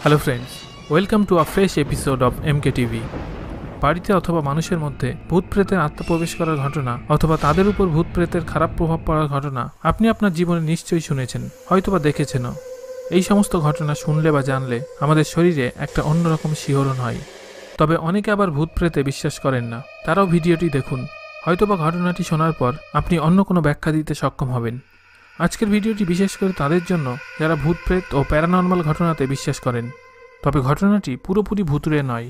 Hello friends, welcome to a fresh episode of MK TV. বাড়িতে অথবা মানুষের মধ্যে ভূত প্রেতের আত্মপ্রবেশ করার ঘটনা অথবা তাদের উপর ভূত প্রেতের খারাপ প্রভাব পড়ার ঘটনা আপনি আপনার জীবনে নিশ্চয়ই শুনেছেন, হয়তোবা দেখেছেনও। এই সমস্ত ঘটনা শুনলে বা জানলে আমাদের শরীরে একটা অন্যরকম শিহরণ হয়। তবে অনেকে আবার ভূত প্রেতে বিশ্বাস করেন না। তারাও ভিডিওটি দেখুন, হয়তোবা ঘটনাটি শোনার পর আপনি অন্য কোনো ব্যাখ্যা দিতে সক্ষম হবেন। আজকের ভিডিওটি বিশেষ করে তাদের জন্য যারা ভূত প্রেত ও প্যারানর্মাল ঘটনাতে বিশ্বাস করেন। তবে ঘটনাটি পুরোপুরি ভুতুড়ে নয়।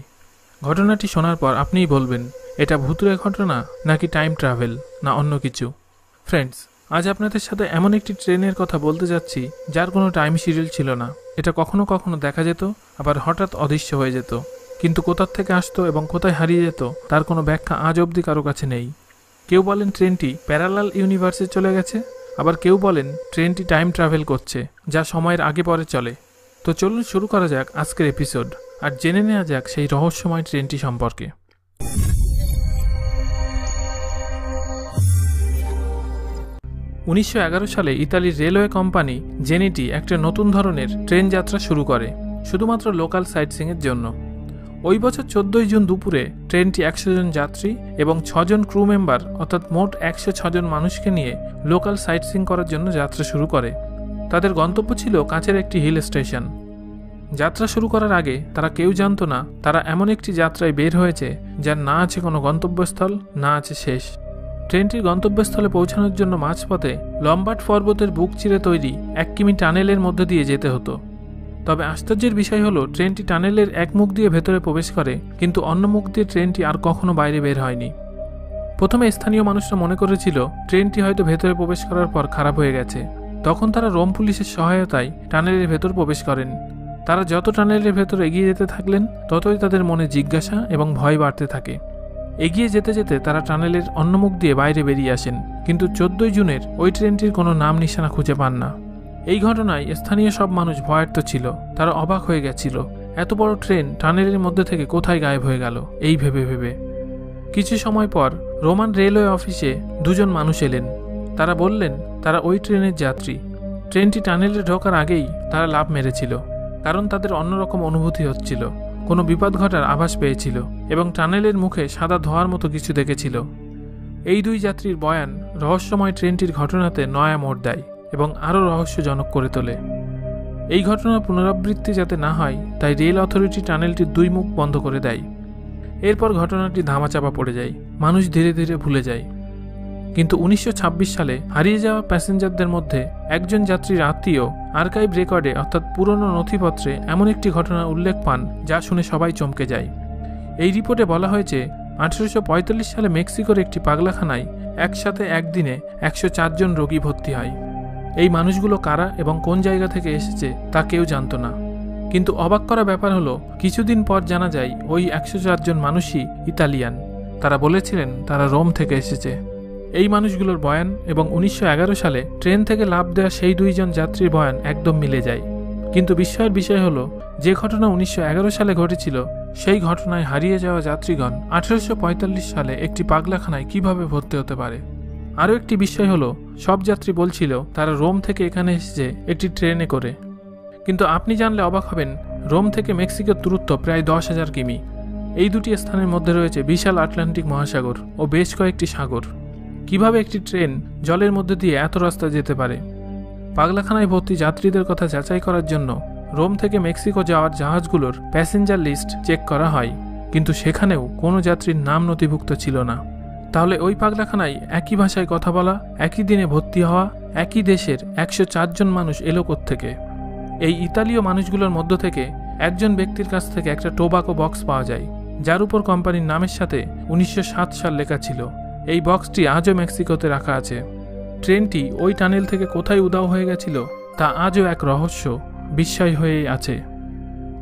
ঘটনাটি শোনার পর আপনিই বলবেন এটা ভুতুড়ে ঘটনা নাকি টাইম ট্রাভেল না অন্য কিছু। ফ্রেন্ডস, আজ আপনাদের সাথে এমন একটি ট্রেনের কথা বলতে যাচ্ছি যার কোনো টাইম শিডিউল ছিল না। এটা কখনো কখনো দেখা যেত, আবার হঠাৎ অদৃশ্য হয়ে যেত। কিন্তু কোথা থেকে আসতো এবং কোথায় হারিয়ে যেত তার কোনো ব্যাখ্যা আজ অবধি কারো কাছে নেই। কেউ বলেন ট্রেনটি প্যারালাল ইউনিভার্সে চলে গেছে, আবার কেউ বলেন ট্রেনটি টাইম ট্রাভেল করছে যা সময়ের আগে পরে চলে। তো চলুন শুরু করা যাক আজকের এপিসোড আর জেনে নেওয়া যাক সেই রহস্যময় ট্রেনটি সম্পর্কে। 1911 সালে ইতালির রেলওয়ে কোম্পানি জেনিটি একটা নতুন ধরনের ট্রেন যাত্রা শুরু করে, শুধুমাত্র লোকাল সাইটসিংয়ের জন্য। ওই বছর 14 জুন দুপুরে ট্রেনটি 100 জন যাত্রী এবং 6 জন ক্রু মেম্বার অর্থাৎ মোট 106 জন মানুষকে নিয়ে লোকাল সাইটসিং করার জন্য যাত্রা শুরু করে। তাদের গন্তব্য ছিল কাছের একটি হিল স্টেশন। যাত্রা শুরু করার আগে তারা কেউ জানত না তারা এমন একটি যাত্রায় বের হয়েছে যার না আছে কোনো গন্তব্যস্থল, না আছে শেষ। ট্রেনটির গন্তব্যস্থলে পৌঁছানোর জন্য মাঝপথে লম্বাট পর্বতের বুক চিরে তৈরি 1 কিমি টানেলের মধ্যে দিয়ে যেতে হতো। তবে আশ্চর্যের বিষয় হলো ট্রেনটি টানেলের এক মুখ দিয়ে ভেতরে প্রবেশ করে, কিন্তু অন্য মুখ দিয়ে ট্রেনটি আর কখনো বাইরে বের হয়নি। প্রথমে স্থানীয় মানুষরা মনে করেছিল ট্রেনটি হয়তো ভেতরে প্রবেশ করার পর খারাপ হয়ে গেছে। তখন তারা রোম পুলিশের সহায়তায় টানেলের ভেতর প্রবেশ করেন। তারা যত টানেলের ভেতর এগিয়ে যেতে থাকলেন ততই তাদের মনে জিজ্ঞাসা এবং ভয় বাড়তে থাকে। এগিয়ে যেতে যেতে তারা টানেলের অন্য মুখ দিয়ে বাইরে বেরিয়ে আসেন, কিন্তু 14 জুনের ওই ট্রেনটির কোনো নাম নিশানা খুঁজে পান না। এই ঘটনায় স্থানীয় সব মানুষ ভয়ার্ত ছিল। তারা অবাক হয়ে গেছিল, এত বড় ট্রেন টানেলের মধ্যে থেকে কোথায় গায়েব হয়ে গেল এই ভেবে ভেবে। কিছু সময় পর রোমান রেলওয়ে অফিসে 2 জন মানুষ এলেন। তারা বললেন তারা ওই ট্রেনের যাত্রী। ট্রেনটি টানেলে ঢোকার আগেই তারা লাফ মেরেছিল, কারণ তাদের অন্যরকম অনুভূতি হচ্ছিল, কোনো বিপদ ঘটার আভাস পেয়েছিল এবং টানেলের মুখে সাদা ধোঁয়ার মতো কিছু দেখেছিল। এই 2 যাত্রীর বয়ান রহস্যময় ট্রেনটির ঘটনাতে নয়া মোড় দেয় এবং আরও রহস্যজনক করে তোলে। এই ঘটনার পুনরাবৃত্তি যাতে না হয় তাই রেল অথরিটি টানেলটির 2 মুখ বন্ধ করে দেয়। এরপর ঘটনাটি ধামাচাপা পড়ে যায়, মানুষ ধীরে ধীরে ভুলে যায়। কিন্তু 1926 সালে হারিয়ে যাওয়া প্যাসেঞ্জারদের মধ্যে একজন যাত্রীর আত্মীয় আর্কাইভ রেকর্ডে অর্থাৎ পুরনো নথিপত্রে এমন একটি ঘটনার উল্লেখ পান যা শুনে সবাই চমকে যায়। এই রিপোর্টে বলা হয়েছে 1845 সালে মেক্সিকোর একটি পাগলাখানায় একসাথে একদিনে 104 জন রোগী ভর্তি হয়। এই মানুষগুলো কারা এবং কোন জায়গা থেকে এসেছে তা কেউ জানত না। কিন্তু অবাক করা ব্যাপার হলো কিছুদিন পর জানা যায় ওই 104 জন মানুষই ইতালিয়ান। তারা বলেছিলেন তারা রোম থেকে এসেছে। এই মানুষগুলোর বয়ান এবং 1911 সালে ট্রেন থেকে লাফ দেওয়া সেই 2 জন যাত্রীর বয়ান একদম মিলে যায়। কিন্তু বিস্ময়ের বিষয় হলো যে ঘটনা 1911 সালে ঘটেছিল সেই ঘটনায় হারিয়ে যাওয়া যাত্রীগণ 1845 সালে একটি পাগলাখানায় কিভাবে ভর্তি হতে পারে। আরও একটি বিষয় হলো সব যাত্রী বলছিল তারা রোম থেকে এখানে এসেছে একটি ট্রেনে করে। কিন্তু আপনি জানলে অবাক হবেন রোম থেকে মেক্সিকোর দূরত্ব প্রায় 10,000 কিমি। এই 2টি স্থানের মধ্যে রয়েছে বিশাল আটলান্টিক মহাসাগর ও বেশ কয়েকটি সাগর। কিভাবে একটি ট্রেন জলের মধ্যে দিয়ে এত রাস্তা যেতে পারে? পাগলাখানায় ভর্তি যাত্রীদের কথা যাচাই করার জন্য রোম থেকে মেক্সিকো যাওয়ার জাহাজগুলোর প্যাসেঞ্জার লিস্ট চেক করা হয়, কিন্তু সেখানেও কোনো যাত্রীর নাম নথিভুক্ত ছিল না। তাহলে ওই পাগলাখানায় একই ভাষায় কথা বলা, একই দিনে ভর্তি হওয়া, একই দেশের 104 জন মানুষ এলো কোত্থেকে? এই ইতালীয় মানুষগুলোর মধ্য থেকে একজন ব্যক্তির কাছ থেকে একটা টোবাকো বক্স পাওয়া যায়, যার উপর কোম্পানির নামের সাথে 1907 সাল লেখা ছিল। এই বক্সটি আজও মেক্সিকোতে রাখা আছে। ট্রেনটি ওই টানেল থেকে কোথায় উধাও হয়ে গেছিল তা আজও এক রহস্য, বিস্ময় হয়েই আছে।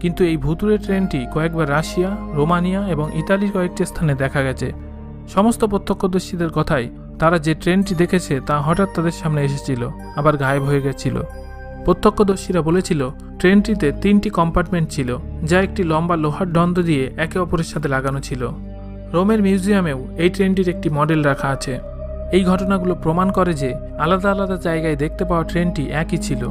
কিন্তু এই ভুতুড়ে ট্রেনটি কয়েকবার রাশিয়া, রোমানিয়া এবং ইতালির কয়েকটি স্থানে দেখা গেছে। সমস্ত প্রত্যক্ষদর্শীদের কথায় তারা যে ট্রেনটি দেখেছে তা হঠাৎ তাদের সামনে এসেছিল, আবার গায়েব হয়ে গেছিল। প্রত্যক্ষদর্শীরা বলেছিল ট্রেনটিতে 3টি কম্পার্টমেন্ট ছিল, যা একটি লম্বা লোহার দণ্ড দিয়ে একে অপরের সাথে লাগানো ছিল। রোমের মিউজিয়ামেও এই ট্রেনটির একটি মডেল রাখা আছে। এই ঘটনাগুলো প্রমাণ করে যে আলাদা আলাদা জায়গায় দেখতে পাওয়া ট্রেনটি একই ছিল।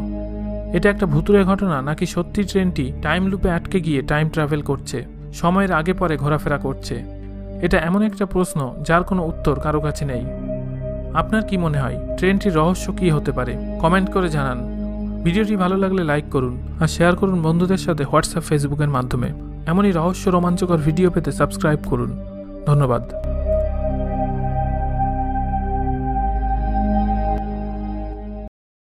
এটা একটা ভুতুড়ে ঘটনা নাকি সত্যি ট্রেনটি টাইম লুপে আটকে গিয়ে টাইম ট্রাভেল করছে, সময়ের আগে পরে ঘোরাফেরা করছে? এটা এমন একটা প্রশ্ন যার কোনো উত্তর কারো কাছে নেই। আপনার কি মনে হয় ট্রেনটির রহস্য কী হতে পারে? কমেন্ট করে জানান। ভিডিওটি ভালো লাগলে লাইক করুন আর শেয়ার করুন বন্ধুদের সাথে হোয়াটসঅ্যাপ, ফেসবুকের মাধ্যমে। এমনই রহস্য রোমাঞ্চকর ভিডিও পেতে সাবস্ক্রাইব করুন। ধন্যবাদ।